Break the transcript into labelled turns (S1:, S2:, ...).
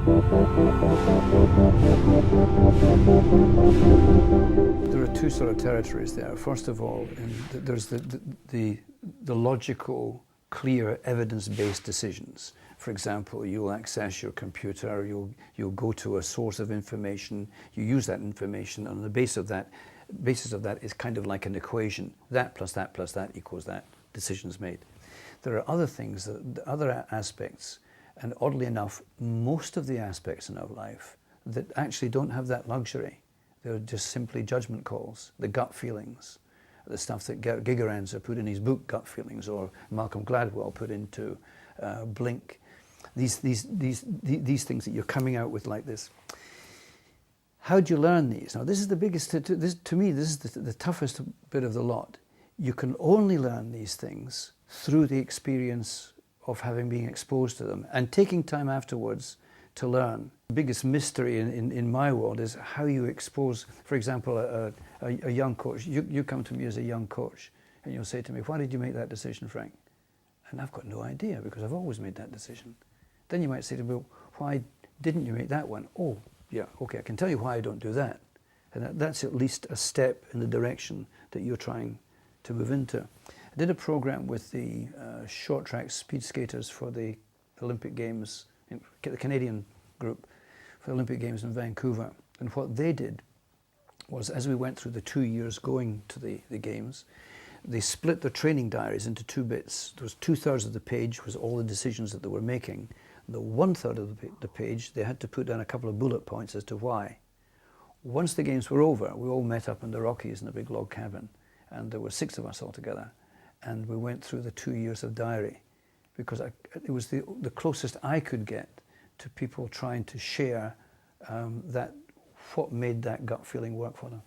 S1: There are two sort of territories there. First of all, there's the logical, clear, evidence-based decisions. For example, you'll access your computer, you'll go to a source of information, you use that information, and on the basis of that is kind of like an equation. That plus that plus that equals that. Decisions made. There are other things, other aspects, and oddly enough, most of the aspects in our life that actually don't have that luxury. They're just simply judgment calls, the gut feelings, the stuff that Gert Gigerenzer put in his book, Gut Feelings, or Malcolm Gladwell put into Blink. These things that you're coming out with like this. How do you learn these? Now, this is the biggest, to me, this is the toughest bit of the lot. You can only learn these things through the experience of having been exposed to them and taking time afterwards to learn. The biggest mystery in my world is how you expose, for example, a young coach. You come to me as a young coach and you'll say to me, why did you make that decision, Frank? And I've got no idea because I've always made that decision. Then you might say to me, well, why didn't you make that one? Oh, yeah, okay, I can tell you why I don't do that. And that's at least a step in the direction that you're trying to move into. I did a program with the short track speed skaters for the Olympic Games, the Canadian group for the Olympic Games in Vancouver. And what they did was, as we went through the 2 years going to the Games, they split their training diaries into two bits. There was 2/3 of the page was all the decisions that they were making. The 1/3 of the page, they had to put down a couple of bullet points as to why. Once the Games were over, we all met up in the Rockies in a big log cabin, and there were 6 of us all together, and we went through the 2 years of diary, because it was the closest I could get to people trying to share that what made that gut feeling work for them.